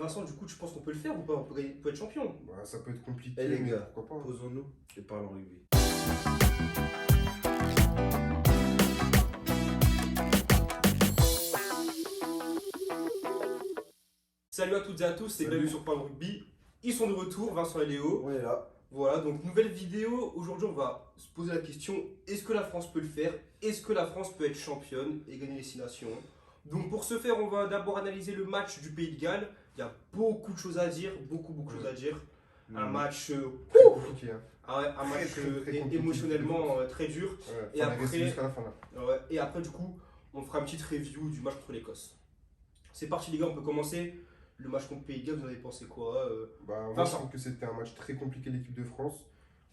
Vincent, du coup, tu penses qu'on peut le faire ou pas? On peut être champion? Bah, ça peut être compliqué, Eh les mais gars, pourquoi pas. posons-nous et parlons rugby. Salut à toutes et à tous, c'est Salut. bienvenue sur Parle Rugby. Ils sont de retour, Vincent et Léo. On est là. Voilà, donc nouvelle vidéo. Aujourd'hui, on va se poser la question, est-ce que la France peut le faire? Est-ce que la France peut être championne et gagner les 6 nations? Donc pour ce faire, on va d'abord analyser le match du Pays de Galles. Il y a beaucoup de choses à dire, beaucoup de choses à dire. Un match, Très compliqué. Hein. un match très compliqué. émotionnellement très dur. Ouais, Et faut rester après- jusqu'à la fin là. Ouais, et après, du coup, on fera une petite review du match contre l'Écosse. C'est parti les gars, on peut commencer. Le match contre Pays de Galles, vous en avez pensé quoi? Bah, moi, je Vincent. trouve que c'était un match très compliqué l'équipe de France.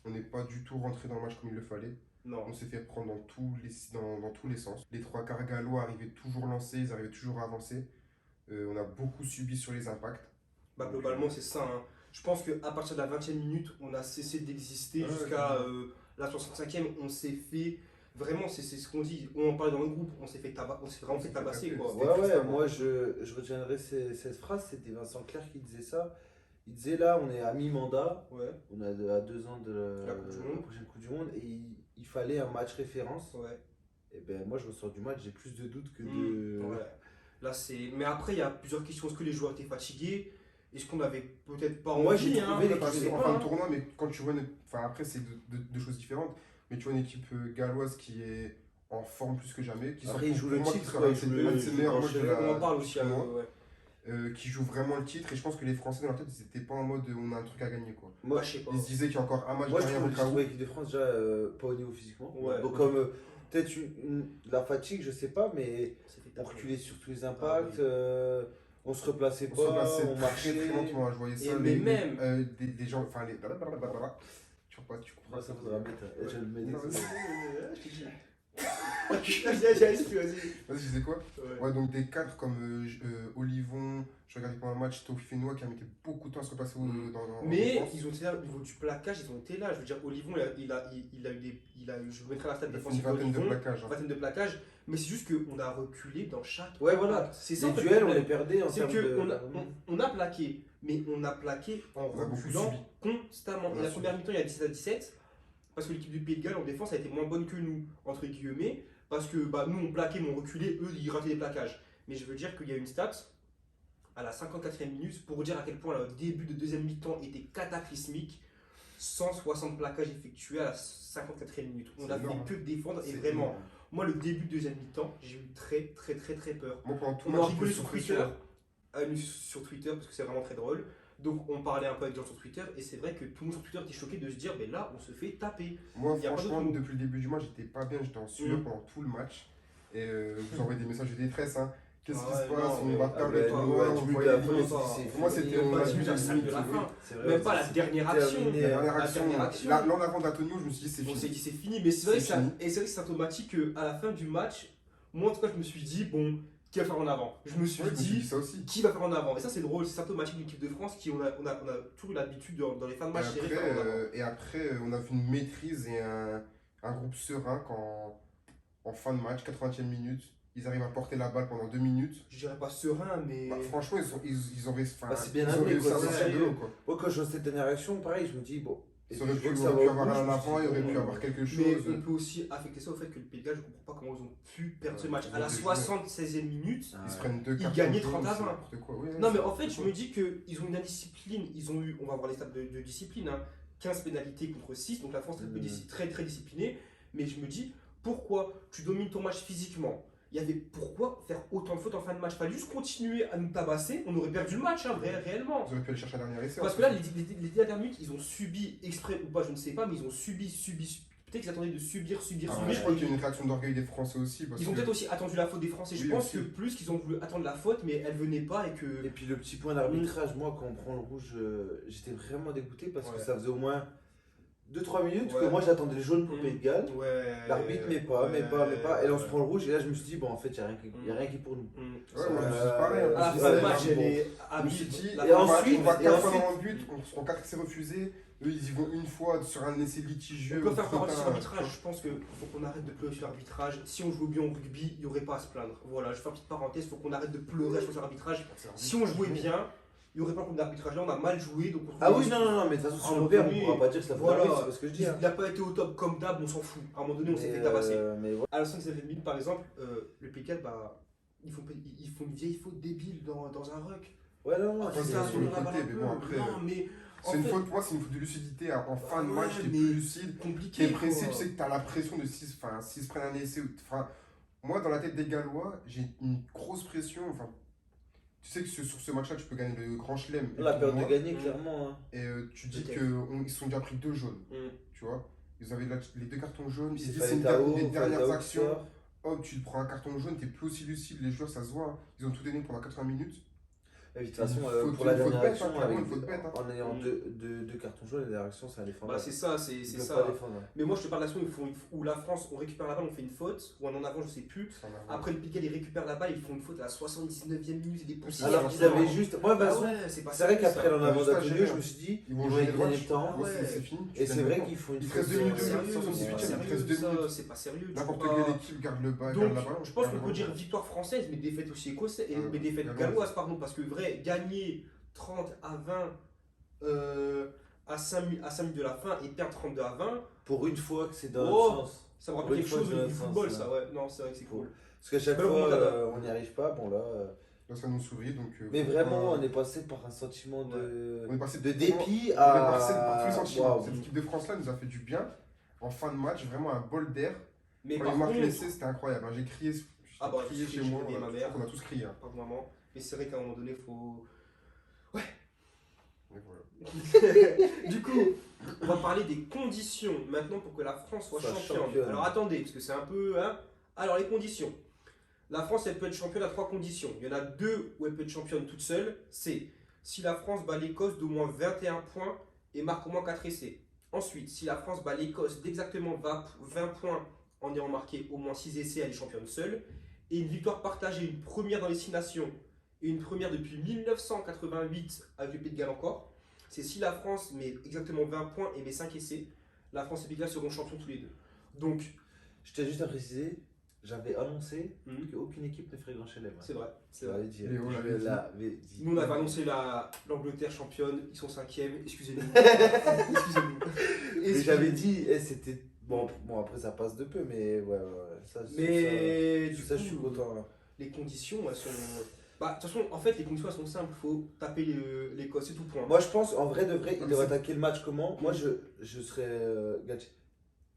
On n'est pas du tout rentré dans le match comme il le fallait. Non. On s'est fait prendre dans tous les sens. Les trois quarts gallois arrivaient toujours lancés, ils arrivaient toujours à avancer. On a beaucoup subi sur les impacts. Bah, globalement, c'est ça. Hein. Je pense qu'à partir de la 20e minute, on a cessé d'exister Ouais, jusqu'à la 65e. On s'est fait. Vraiment, c'est ce qu'on dit. On en parlait dans le groupe. On s'est vraiment fait tabasser. Quoi. C'était Ouais, triste, hein. moi je retiendrai cette phrase, c'était Vincent Clerc qui disait ça. Il disait là, on est à mi-mandat, Ouais, on a à 2 ans de La Coupe du Monde. la prochaine Coupe du Monde et il fallait un match référence. ouais. Et ben moi je ressors du match, j'ai plus de doutes que de. Ouais. Là, c'est. Mais après, il y a plusieurs questions. Est-ce que les joueurs étaient fatigués? Est-ce qu'on avait peut-être pas envie? Moi, j'ai trouvé les Parce je sais qu'en pas, fin hein. de tournoi, mais quand tu vois enfin après c'est deux choses différentes, mais tu vois une équipe galloise qui est en forme plus que jamais, qui Après, ils jouent le pour moi, qui titre, sera quoi, un ils jouent de ses meilleurs matchs de On en parle aussi. du tournoi, Ouais. qui joue vraiment le titre, et je pense que les Français dans leur tête ils étaient pas en mode on a un truc à gagner quoi. Moi, Je sais pas. Ils se disaient qu'il y a encore un match Moi je derrière trouve au cas où. l'équipe de France déjà pas au niveau physiquement. Ouais. Donc, comme peut-être la fatigue, je sais pas, mais Ça fait on taper. reculait sur tous les impacts, Ah on se replaçait On pas, se replaçait on très marchait. très lentement, je voyais ça. mais même- des gens, enfin les. Tu vois pas, tu comprends. Ouais, ça faudra mettre. Je vais le mettre. Non, Je t'ai dit. Vas-y. Vas-y, je disais quoi? Ouais. Ouais, donc des cadres comme Olivon, je regardais pendant un match, Théophile Fénois qui a mis beaucoup de temps à se repasser dans Mais en défense. ils ont été là au niveau du plaquage, ils ont été là. Je veux dire, Olivon, il a eu je vous mettrai la stat Il a fait une défensive vingtaine de d'Olivon, plaquages. une hein. vingtaine de plaquages, mais c'est juste qu'on a reculé dans chaque. Ouais, voilà. impact. C'est ça Les en fait, le duels, on problème. les perdait en C'est termes de. qu'on a plaqué, mais on a plaqué en On a beaucoup reculant subi. constamment. On Et a la subi. première mi-temps, il y a 17-17, parce que l'équipe du Pays de Galles en défense a été moins bonne que nous, entre guillemets, parce que bah, nous on plaquait, mais on reculait, eux ils rataient des plaquages. Mais je veux dire qu'il y a une stat à la 54e minute pour dire à quel point le début de deuxième mi-temps était cataclysmique. 160 plaquages effectués à la 54e minute. On C'est a fait énorme. que défendre et C'est vraiment, énorme. moi le début de deuxième mi-temps, j'ai eu très peur. Moi, pendant tout On le en match, rigolait j'étais sur sous Twitter, pression. sur Twitter parce que c'est vraiment très drôle. Donc on parlait un peu avec des gens sur Twitter et c'est vrai que tout le monde sur Twitter était choqué de se dire mais là on se fait taper. Moi, Il y a pas franchement, d'autre mot. depuis le début du match, j'étais pas bien, j'étais en sueur Mm. pendant tout le match. Et je vous envoyais des messages de détresse. Hein. Qu'est-ce Ah qui se ouais, passe? non, On mais- va Ah perdre ben, le ouais, tournoi, ouais, on tu veux voyait la les fin, limites. c'est Pour moi, fini. c'était Même pas on a 10 vu minutes à les 5 de la limites, fin. C'est vrai, Même pas la c'est dernière action. terminé. La dernière La action, dernière action. là en avant d'Antonio, je me suis dit c'est On s'est fini. dit c'est fini, mais c'est vrai, C'est que fini. et c'est vrai que c'est symptomatique qu'à la fin du match, moi en tout cas je me suis dit bon, qui va faire en avant? Je me suis Ouais, je me suis dit dit ça aussi. qui va faire en avant? Et ça c'est drôle, c'est symptomatique d'une équipe de France qui on a toujours eu l'habitude dans les fins de match serrés de faire en avant. Et après, on a vu une maîtrise et un groupe serein quand, en fin de match, 80e minute, ils arrivent à porter la balle pendant 2 minutes. Je dirais pas serein, mais. Bah, franchement, ils ont réussi, Bah, c'est bien ils ont amené, réussi à quoi, sortir c'est de l'eau. Quoi. Moi, quand je vois cette dernière action, pareil, je me dis, bon. et Ça aurait puis, pu, je il vois que aurait pu ça va avoir au bout, un je me avant, il suis aurait dit, pu bon, avoir quelque Mais chose. on peut aussi affecter ça au fait que le Pays de Galles, je comprends pas comment ils ont pu perdre ce Ouais, match. ils À ont la déjoué. 76e minute, Ah, Ils se ouais. prennent 2 Ils cartons gagnaient jaunes, 30 à c'est 20. n'importe quoi. Ouais, non c'est mais en n'importe fait je quoi. me dis qu'ils ont une indiscipline, on va voir les stats de discipline, hein, 15 pénalités contre 6, donc la France est très disciplinée, mais je me dis pourquoi tu domines ton match physiquement? Pourquoi faire autant de fautes en fin de match? Fallait juste continuer à nous tabasser, on aurait perdu le match, hein, réellement. Ils auraient pu aller chercher un dernier essai. Parce en que là, plus. les dernières minutes, ils ont subi, exprès ou pas, je ne sais pas, mais ils ont subi. Peut-être qu'ils attendaient de subir. Après, je crois qu'il y a une réaction d'orgueil des Français aussi. Parce Ils ont que- peut-être aussi attendu la faute des Français. Je Oui, pense aussi. que plus qu'ils ont voulu attendre la faute, mais elle venait pas et que. Et puis le petit point d'arbitrage, moi quand on prend le rouge, j'étais vraiment dégoûté parce que Ouais. ça faisait au moins 2-3 minutes Ouais. que moi j'attendais le jaune pour le Mhm. Pays de Galles. Ouais. L'arbitre met pas. Et là on se prend le rouge et là je me suis dit, bon en fait il n'y a rien qui est pour nous. Mm. Ouais, moi, je me suis dit pareil. hein. À la Je me fin suis du dit, match, bon, elle est je me suis dit, la- et on va ensuite- 4 fois ensuite- dans le but, on se prend 4 essais refusés. Eux, ils y vont une fois sur un essai litigieux. On peut faire partie Putain, sur l'arbitrage. Je pense qu'il faut qu'on arrête de pleurer sur l'arbitrage. Si on joue bien au rugby, il n'y aurait pas à se plaindre. Voilà, je fais une petite parenthèse. Il faut qu'on arrête de pleurer sur l'arbitrage. Si on jouait bien, Il n'y aurait pas le problème d'arbitrage là, on a mal joué. Donc on Ah trouve oui, des non, excuses. non, non, mais de toute façon, À si un on moment perd, on donné, pourra pas dire que c'est la faute voilà. d'arbitre, c'est pas ce que je dis. Hein. Il n'a pas été au top comme d'hab, on s'en fout. À un moment donné, on s'est fait tabasser. Mais voilà. À la 5e minute, par exemple, le P4, bah, ils font une vieille faute débile dans un ruck. Ouais, non, non, Après, c'est c'est ça, sur on le en a côté, parlé un mais peu. bon, après, Non, mais en c'est une fait, faute, pour moi, c'est une faute de lucidité. En fin de ouais, match, t'es mais plus lucide. compliqué. T'es pressé, quoi. tu sais que t'as la pression de s'ils se prennent un essai. Enfin, moi, dans la tête des Gallois, j'ai une grosse pression. Enfin, tu sais que sur ce match-là, tu peux gagner le Grand Chelem. et la le peur de tournoi. gagner, clairement. Hein. Et tu dis Peut-être. qu'ils se sont déjà pris 2 jaunes. Mm. Tu vois, ils avaient les 2 cartons jaunes. Puis Ils se c'est disent c'est une Tao, des dernières Tao qui actions. sort. Oh, tu te prends un carton jaune, t'es plus aussi lucide. Les joueurs, ça se voit. Hein. Ils ont tout donné pendant 80 minutes. Et puis, de toute façon, Une pour la faute dernière bête, action, hein, clairement, avec une faute bête, hein. en ayant Mm. deux cartons jaunes, la dernière action, c'est indéfendable. Bah, c'est ça, c'est Ils peuvent ça. pas défendre. Ouais. Mais moi, je te parle d'action où la France, on récupère la balle, on fait une faute, ou en avant, je sais plus. Ça en a- Après, le Piquet, ils récupèrent la balle, ils font une faute à la 79e minute et des poussières. Alors qu'ils avaient juste. Moi, bah, Ah ouais, c'est pas c'est vrai sérieux, qu'après ça. l'en avant Juste à d'Antonio, gérer, je hein. me suis dit, Ils vont ils vont gérer y le gagner match. le temps. Ah ouais. C'est fini. Et c'est vrai qu'ils font une Il te faute. reste 2 minutes de jeu, Sérieux, 78, c'est il pas te reste sérieux, 2 ça, minutes. c'est pas sérieux. tu N'importe peux pas- quelle équipe garde le ballon. Donc, je pense qu'on peut dire victoire française, mais défaite aussi écossaise, mais défaite galloise. galloise, pardon, parce que vrai, gagner 30 à 20 à 5 minutes de la fin et perdre 32 à 20, Pour une fois que c'est dans Oh. le sens. ça me Pour rappelle une quelque fois, chose c'est dans du le football, sens, ça, ouais. Non, c'est vrai que c'est cool. Parce qu'à chaque Belle fois, remontada. on n'y arrive pas. Bon, là. Là, ça nous sourit. Donc, Mais faut vraiment, pas- on est passé par un sentiment on est passé de on dépit est passé à. par tous les sentiments. Waouh. Cette équipe de France-là nous a fait du bien. En fin de match, vraiment un bol d'air. Mais Quand par ils marquent contre, l'essai, c'était incroyable. Hein. J'ai crié, Ah bah, crié j'ai chez moi. crié, ma mère. On a tous crié. Hein. pardon, maman, mais c'est vrai qu'à un moment donné, faut. Mais voilà. Du coup, on va parler des conditions maintenant pour que la France soit championne. Alors attendez, parce que c'est un peu. Hein. Alors les conditions. La France, elle peut être championne à 3 conditions. Il y en a 2 où elle peut être championne toute seule. C'est si la France bat l'Écosse d'au moins 21 points et marque au moins 4 essais. Ensuite, si la France bat l'Écosse d'exactement 20 points en ayant marqué au moins 6 essais, elle est championne seule. Et une victoire partagée, une première dans les 6 nations et une première depuis 1988 avec le Pays de Galles encore. C'est si la France met exactement 20 points et met 5 essais, la France et le Pays de Galles seront champions tous les deux. Donc, Je tiens juste à préciser, j'avais annoncé Mhm. qu'aucune équipe ne ferait grand chelem. c'est vrai. Je l'avais dit. Léo Je l'avait dit. l'avais dit. Nous, on avait annoncé l'Angleterre championne, ils sont 5e, excusez-nous. Excusez-nous. Mais j'avais dit, c'était. Bon, après ça passe de peu, mais ouais, ça, Mais ça, du ça, coup, je suis content. Hein. les conditions, elles sont. Bah, de toute façon, en fait, les conditions, elles sont simples. Il faut taper l'Écosse, c'est tout point. Moi, je pense, en vrai de vrai, il Comme devrait c'est- attaquer le match comment? Moi, je serais. Gâché.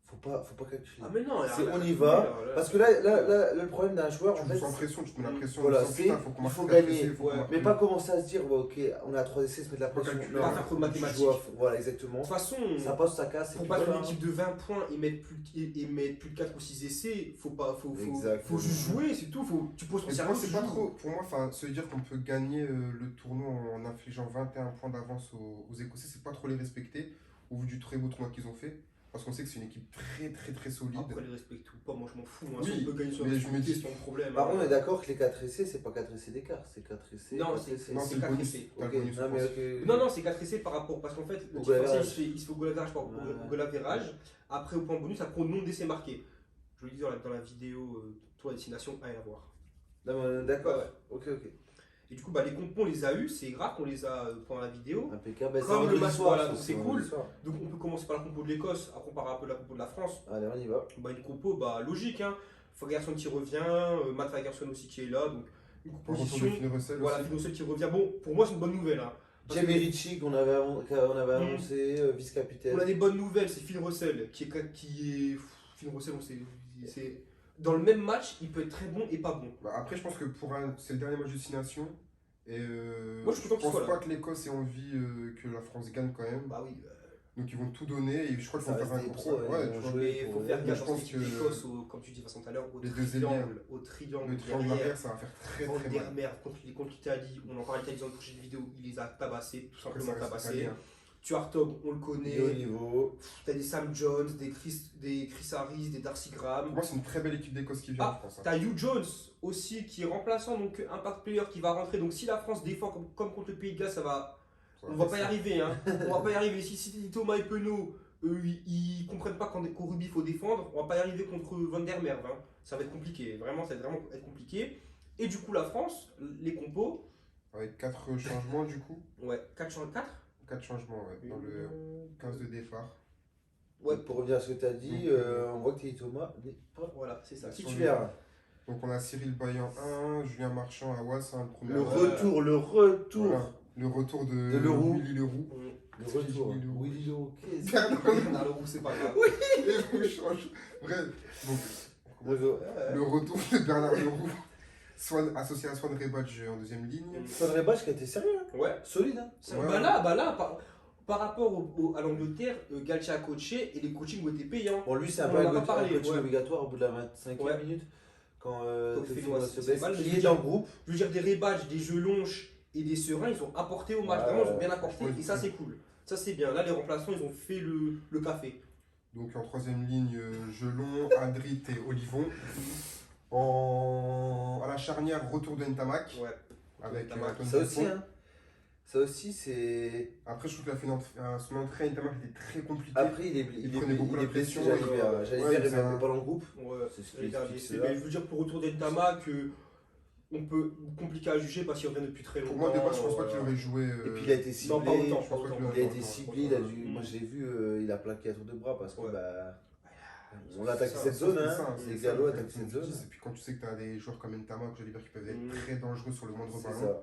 Faut pas calculer. Ah, mais non, C'est- là, on y là, va, là, Parce que là, le problème d'un joueur, Tu en joues fait. sans pression, tu te mets la pression. Voilà, en disant, c'est- putain, faut qu'on il marque faut 4 gagner. essais, faut qu'on Ouais. marque Mais le- pas commencer à se dire, ouais, ok, on est à 3 essais, se mettre la Faut pression. calculer. Non, Pas faire trop de tu mathématiques. joues voilà, exactement. De toute façon, Ça passe, ça casse. et pour puis battre voilà. une équipe de 20 points et mettre plus de 4 ou 6 essais, faut Exactement. juste jouer, c'est tout. Tu poses ton Mais pour cerveau. moi, c'est tu pas joues. trop. Pour moi, se dire qu'on peut gagner le tournoi en infligeant 21 points d'avance aux Écossais, c'est pas trop les respecter au vu du très beau tournoi qu'ils ont fait. Parce qu'on sait que c'est une équipe très solide. Après, les respecte ou pas, moi je m'en fous. Hein. Oui, Si on peut gagner sur mais la je me dis- c'est ton problème. Par hein. contre, on est d'accord que les 4 essais, c'est pas 4 essais d'écart, c'est 4 essais. Non, 4 c'est- essais. Non, c'est c'est le 4 bonus. essais. T'as Ok, le bonus, non, je mais pense. ok. Non, c'est 4 essais par rapport. Parce qu'en fait, le Au différentiel, goal-average. il se fait au goal average, pardon, Ouais. au goal average. Après, au point bonus, après au nombre d'essais marqués. Je le dis dans la vidéo Tour à destination, à voir. Non, mais on est d'accord. Ouais. Ok. Et du coup, les compos, on les a eu, c'est grave qu'on les a pendant la vidéo. Impeccable. Bah, c'est Comme le vendredi match, soir, voilà, ça, donc c'est vendredi cool. soir. Donc on peut commencer par la compo de l'Écosse, après on parlera un peu de la compo de la France. Allez, on y va. Une compo logique, hein. Ferguson qui revient, Matt Fagerson aussi qui est là, donc une Pour le retour composition. de Finn Russell Voilà, aussi. Finn Russell qui revient. Bon, pour moi c'est une bonne nouvelle. Hein. Parce Jamie que Ritchie qu'on avait, annoncé, on vice-capitaine. a des bonnes nouvelles, c'est Finn Russell Finn Russell, c'est dans le même match, il peut être très bon et pas bon. Bah, après, je pense que c'est le dernier match de 6 nations. Et Moi, je suis content qu'il pense soit là. pas que l'Écosse ait envie que la France gagne quand même. Bah oui. Donc ils vont tout donner et je crois qu'ils Ça vont faire reste un des gros pros, ouais, ils tu vont vois, jouer. Mais il faut faire mais gaffe je parce pense que que l'Écosse, comme tu dis de toute façon tout à l'heure, les deux au triangle le triangle derrière. arrière, ça va faire très Van très der mal. Merwe contre l'Italie, on en parle l'Italie dans une prochaine vidéo, il les a tabassés, tout Après, simplement ça reste tabassés. italien. Tuartog, on le Il est au connaît. niveau. T'as des Sam Jones, des Chris Harris, des Darcy Pour Graham. moi, c'est une très belle équipe d'Écosse qui vient, Ah, je pense. Hein. T'as Hugh Jones aussi qui est remplaçant, donc impact player qui va rentrer. Donc si la France défend comme contre le Pays de Galles, ça va. Ça On va faire pas y ça. arriver. Hein. On va pas y arriver. Si Thomas et Penaud, eux, ils comprennent pas qu'au rugby il faut défendre, on va pas y arriver contre Van der Merwe. Hein. Ça va être compliqué. Vraiment, ça va vraiment être compliqué. Et du coup, la France, les compos. Avec 4 changements du coup. Ouais, 4. 4 changements ouais, dans le 15 de départ. Ouais, Pour revenir à ce que tu as dit, Donc, on voit que Thierry Thomas n'est pas voilà, c'est ça. titulaire. Donc on a Cyril Baillan 1, Julien Marchand à Ouass, le premier. Le Ouais. retour. Voilà. Le retour de Leroux. Willy Leroux. Le retour. Willy Leroux. Willy Leroux, qu'est-ce Bernard Leroux, c'est pas grave. Et vous change. Bref, donc que le retour de Bernard Leroux, associé à Swan Rebadge en deuxième ligne. Son Rebache qui a été sérieux, hein. Ouais. Solide. Hein. Ouais. Bah là, par rapport à l'Angleterre, Galtier a coaché et les coachings ont été payants. Bon, lui, c'est un On peu en a un pas coach, parlé, un coaching ouais. obligatoire au bout de la 25e Ouais. minute. Quand Tofino Tofino se se blesse, balle, mais qui je est veux dans dire- le groupe. Je veux dire, des Rebadge, des Jelonches et des Serins, ils ont apporté au match. Ouais. Vraiment, ils ont bien apporté Ouais, et ça, c'est cool. Ça, c'est bien. Là, les remplaçants, ils ont fait le café. Donc en troisième ligne, Gelon, Adrit et Olivon. À la charnière, retour de Ntamak. Ouais. Avec Ntamak. Antoine Ça aussi, Dupont. hein. Ça aussi, c'est. Après, je trouve que son entrée à Ntamak était très compliquée. Après, Il prenait beaucoup la blessé, pression, j'allais ouais, dire, il ça- même pas dans le groupe. Ouais. C'est ce qui Les gars, explique c'est- cela. mais je veux dire, pour retour d'Entama, on peut compliquer à juger parce qu'il revient depuis très longtemps. Pour moi, au départ, je pense pas qu'il aurait joué. Et puis il a été Non, pas ciblé. autant. je pense pas qu'il Il aurait a joué été autant. ciblé, il a dû, moi je l'ai vu, il a plaqué à tour de bras parce que Ouais. bah, on l'a attaqué Ça, cette zone, C'est hein. ça, Les c'est Gallois ça, attaquent cette zone. Et puis quand tu sais que tu as des joueurs comme Ntamak, j'allais dire, qui peuvent être Mm. très dangereux sur le moindre C'est ballon, ça.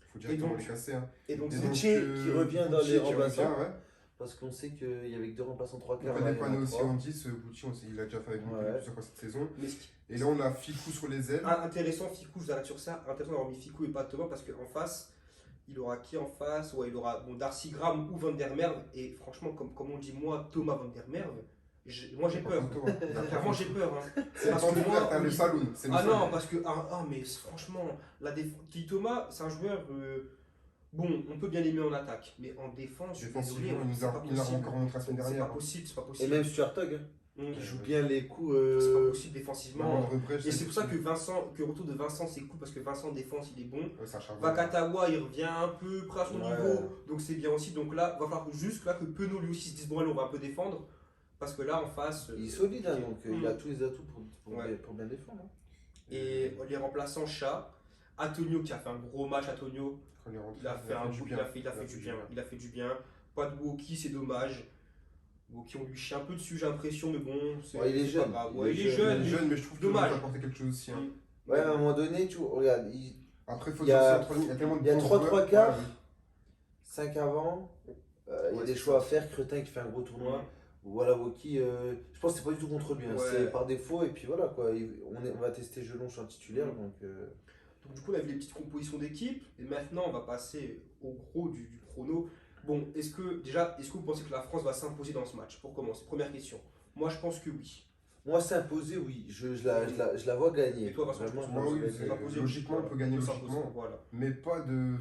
il faut directement donc- les casser. Hein. Et donc, Et Boucher donc, qui revient dans Boucher les qui revient, remplaçants. ouais. Parce qu'on sait qu'il y avait que deux remplaçants, trois On quarts. peut là, il y en a dépanner aussi trois. en 10, Boucher, il a déjà fait avec nous Ouais. plusieurs fois cette saison. mais ce qui- Et là, on a Ficou sur les ailes. intéressant, Ficou, je l'arrête sur ça. Intéressant d'avoir mis Ficou et pas Thomas parce qu'en face, il aura qui en face? Ouais, il aura Darcy Graham ou Van der Merwe. Et franchement, comme on dit, moi, Thomas Van der Merwe, moi j'ai peur. Clairement, j'ai peur. Hein. C'est Parce ton que frère, moi, t'as le oui. saloon. C'est le Ah saloon. non, parce que, mais franchement, Qui Thomas, c'est un joueur. Bon, on peut bien l'aimer en attaque, mais en défense, je suis désolé, Défensivement, il c'est pas nous a possible. encore montré la semaine C'est pas dernière. possible, c'est pas Et possible. même Stuart Hogg, hein, Mm. qui joue bien les coups. C'est pas possible La défensivement. moindre brèche, Et c'est pour ça que le retour de Vincent, c'est cool parce que Vincent en défense, il est bon. Ouais, ça charbonne. Vakatawa, il revient un peu près à son Ouais. niveau, donc c'est bien aussi. Donc là, va falloir juste là que Penaud lui aussi se dise bon, allez, on va un peu défendre. Parce que là, en face. Il est solide, hein, donc il a Mm. tous les atouts pour Ouais. pour bien défendre. Hein. Et les remplaçants, Chat. Antonio qui a fait un gros match, Antonio. Quand il est rentré, Il a fait un du bout, bien. il a fait du bien. Il a fait du bien. Pas de Woki, c'est dommage. Woki, on lui chie un peu dessus, j'ai l'impression, mais bon, c'est Ouais, il est c'est pas jeune. grave. Il Ouais, est il est jeune. Il est jeune. jeune, mais je trouve qu'il Dommage. peut apporter quelque chose aussi. Hein. Ouais, à un moment donné, tu regarde, Après, il faut Il y a- dire aussi, entre lignes, il y a tellement de il y a bons 3 joueurs. quarts. Ouais, 5 avant, il y a Ouais, des c'est choix à ça. faire. Cretin qui fait un gros tournoi. Voilà, Woki, je pense que c'est pas du tout contre lui, hein. Ouais. C'est par défaut. Et puis voilà, quoi. On va tester Gelon, je suis un titulaire. Donc, Donc du coup, on a vu les petites compositions d'équipe. Et maintenant, on va passer au gros du chrono. Bon, est-ce que vous pensez que la France va s'imposer dans ce match? Pour commencer, première question. Moi, je pense que oui. moi, s'imposer, oui. Je la vois gagner. Et toi, Vincent, Vraiment, tu je Moi, pense oui, qu'elle c'est- va gagner. s'imposer. logiquement, on peut gagner s'imposer, logiquement. Voilà. Mais pas de.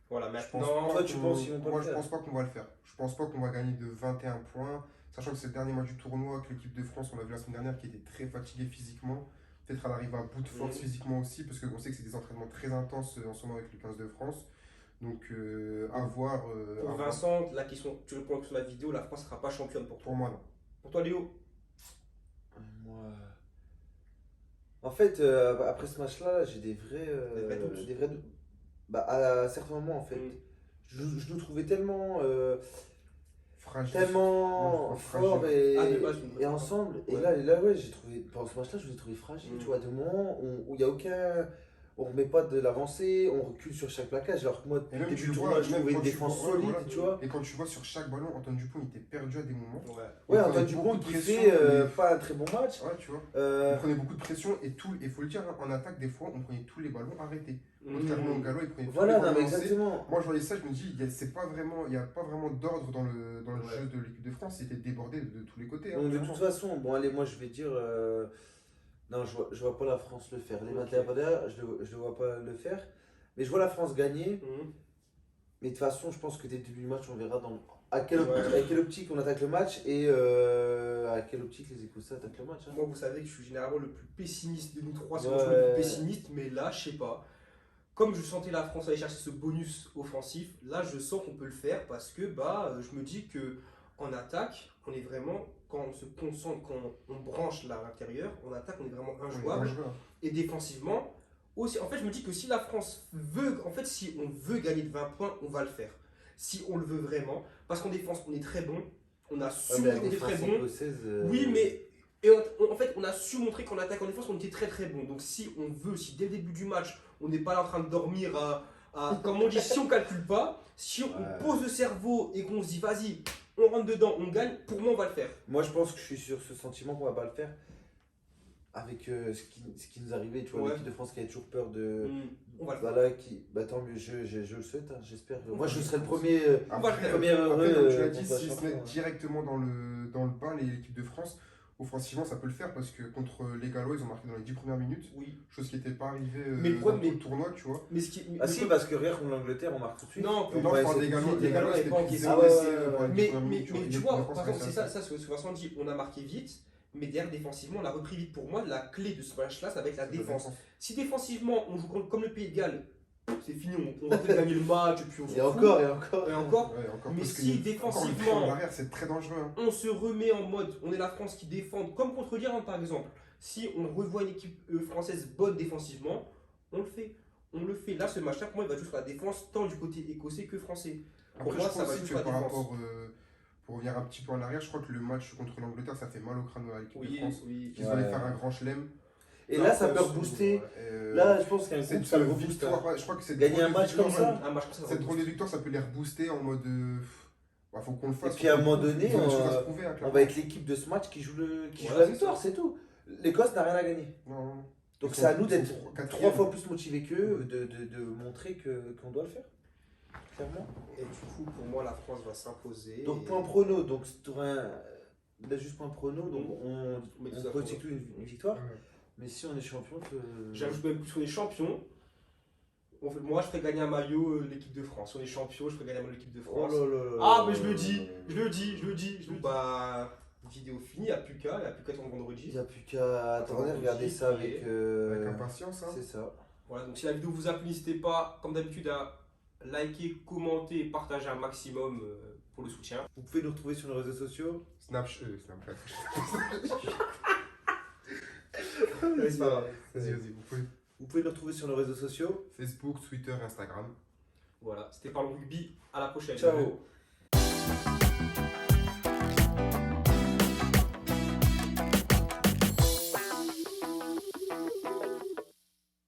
Voilà, Je pense maintenant. Toi, tu qu'on- penses qu'ils vont pas Moi, le je faire? pense pas qu'on va le faire. Je pense pas qu'on va gagner de 21 points. Sachant que c'est le dernier match du tournoi, que l'équipe de France, on l'a vu la semaine dernière, qui était très fatiguée physiquement. Peut-être elle arrive à bout de force Mhm. physiquement aussi, parce qu'on sait que c'est des entraînements très intenses en ce moment avec le 15 de France. Donc, à voir. Pour à voir. Vincent, la question, tu réponds sur la vidéo, la France ne sera pas championne pour toi. Pour moi, non. Pour toi, Léo? Moi. En fait, après ce match-là, j'ai des vrais doutes. doutes. Bah, à certains moments, en fait. Mm. Je nous trouvais tellement. Fragile. Tellement Ouais, fort fragile. et, de base, une et ensemble. Et Ouais. là ouais, j'ai trouvé, pendant ce match-là, je vous ai trouvé fragile. Mm. Tu vois, de moments où il n'y a aucun. On remet pas de l'avancée, on recule sur chaque plaquage. Alors que moi, depuis Et le même début tu du vois, tournoi, je même trouvais une quand tu défense vois- ouais, solide, voilà. tu vois. Et quand tu vois sur chaque ballon, Antoine Dupont il était perdu à des moments. Ouais. Ouais, Il Antoine prenait Dupont beaucoup de qui pression, fait mais- pas un très bon match. Ouais, tu vois. Euh, On prenait beaucoup de pression et tout. Il faut le dire, hein, en attaque, des fois, on prenait tous les ballons arrêtés. Mm. Contrairement au Gallois, il prenait tous voilà, les non, ballons mais lancés. exactement. Moi, je voyais ça, je me dis, il n'y a pas vraiment d'ordre dans le Ouais. jeu de l'équipe de France. C'était débordé de tous les côtés. hein, Donc, de clairement. toute façon, bon, allez, moi je vais dire. Non, je vois pas la France le faire. Les Ok. 21 pas derrière, je le vois pas le faire. Mais je vois la France gagner. Mm. Mais de toute façon, je pense que dès le début du match, on verra à quelle Ouais. optique on attaque le match et à quelle optique les Écossais attaquent le match. Hein. Moi, vous savez que je suis généralement le plus pessimiste de nous trois, c'est Ouais. moi le plus pessimiste, mais là, je sais pas. Comme je sentais la France aller chercher ce bonus offensif, là, je sens qu'on peut le faire parce que je me dis que en attaque, on est vraiment, quand on se concentre, quand on branche là à l'intérieur, en attaque, on est vraiment On est injouable. dangereux, hein. Et défensivement, aussi, en fait, je me dis que si la France veut, en fait, si on veut gagner de 20 points, on va le faire. Si on le veut vraiment, parce qu'en défense, on est très bon, on a Ouais, su mais la montrer qu'on est très défense bon. écossaise. Oui, mais en fait, on a su montrer qu'en attaque, en défense, on était très très bon. Donc, si on veut, si dès le début du match, on n'est pas là en train de dormir comme on dit, si on calcule pas, si on Ouais. pose le cerveau et qu'on se dit, vas-y, on rentre dedans, on gagne, pour moi, on va le faire. Moi, je pense que je suis sur ce sentiment qu'on va pas le faire. Avec ce qui nous arrivait, tu vois, Ouais. l'équipe de France qui avait toujours peur de. On va le faire. Voilà, tant mieux, je le souhaite, hein, j'espère. On Moi, va je le serai le faire. premier. On va le faire. Premier heureux, Après, comme tu l'as qu'on dit, soit s'ils se champion, mettent hein. directement dans le bain, l'équipe de France, offensivement, ça peut le faire parce que contre les Gallois, ils ont marqué dans les 10 premières minutes, Oui. chose qui n'était pas arrivée Mais le dans problème, tout le tournoi, tu vois. Mais ce qui. Ah si, parce que rire contre l'Angleterre, on marque tout de suite. Non, Non, Ouais, je parle c'est des Gallois, vite, les Gallois, n'avaient c'était pas plus encaissé. 0 Ah ouais, essai ouais, pour les 10 Mais, premières mais, minutes, mais vois. tu L'équipe vois, de France, par exemple, c'est ça. ça, ce que Vincent dit, on a marqué vite, mais derrière, défensivement, on a repris vite. Pour moi, la clé de ce match-là, ça va être la défense. Si défensivement, on joue comme le Pays de Galles, c'est fini, on va peut-être gagner le match, et puis on s'en Et fout. encore. Et encore, Ouais, encore Mais parce si que défensivement- encore une fois, en arrière, c'est très dangereux. Hein. on se remet en mode, on est la France qui défend, comme contre l'Irlande par exemple. Si on revoit une équipe française bonne défensivement, on le fait. On le fait. Là, ce match-là, pour moi, il va jouer sur la défense, tant du côté écossais que français. Pour Après, moi, je ça pense va aussi jouer que sur la par défense. rapport, pour revenir un petit peu en arrière, je crois que le match contre l'Angleterre, ça fait mal au crâne à l'équipe de Oui, France. oui. Qu'ils Ouais. allaient faire un grand chelem. Et là, ça peut rebooster. Là, je pense qu'un cette groupe, ça le rebooste. victoire, ouais, je crois que cette Gagner drôle un de match victoire, comme ça. Un match comme ça, ça cette va drôle de victoire, ça peut les rebooster en mode. Bah, faut qu'on le fasse. Et puis, à un moment faut qu'on le donné, prouve. Ils ont des on- choses à se prouver, hein, On clairement. va être l'équipe de ce match qui joue Voilà, la c'est victoire, ça. c'est tout. L'Écosse n'a rien à gagner. Non, non. Donc Ils c'est à sont- nous ils d'être sont 3 quatrième. fois plus motivés qu'eux, de montrer qu'on doit le faire. Clairement. Et du coup, pour moi, la France va s'imposer. Donc et- point prono, donc c'est pour un. Là juste point prono, donc Mais tout on ça, politique faut- une victoire. Ouais. Mais si on est champion, J'ajoute même plus si on est champion. Moi, je ferais gagner un maillot l'équipe de France. Si on est champion, je ferais gagner un maillot l'équipe de Oh France. là là là Ah, là mais je là le là dis, là je là. le dis, je le dis, je le dis. Bah, vidéo finie, il n'y a plus qu'à tourner Il vendredi. n'y a plus qu'à attendre, regarder ça avec. Avec impatience, hein. C'est ça. Voilà, donc si la vidéo vous a plu, n'hésitez pas, comme d'habitude, à liker, commenter et partager un maximum pour le soutien. Vous pouvez nous retrouver sur les réseaux sociaux. Snapchat. C'est pas grave. Vas-y, vous pouvez. Vous pouvez nous retrouver sur nos réseaux sociaux. Facebook, Twitter, Instagram. Voilà, c'était Parlons Rugby. À la prochaine. Ciao.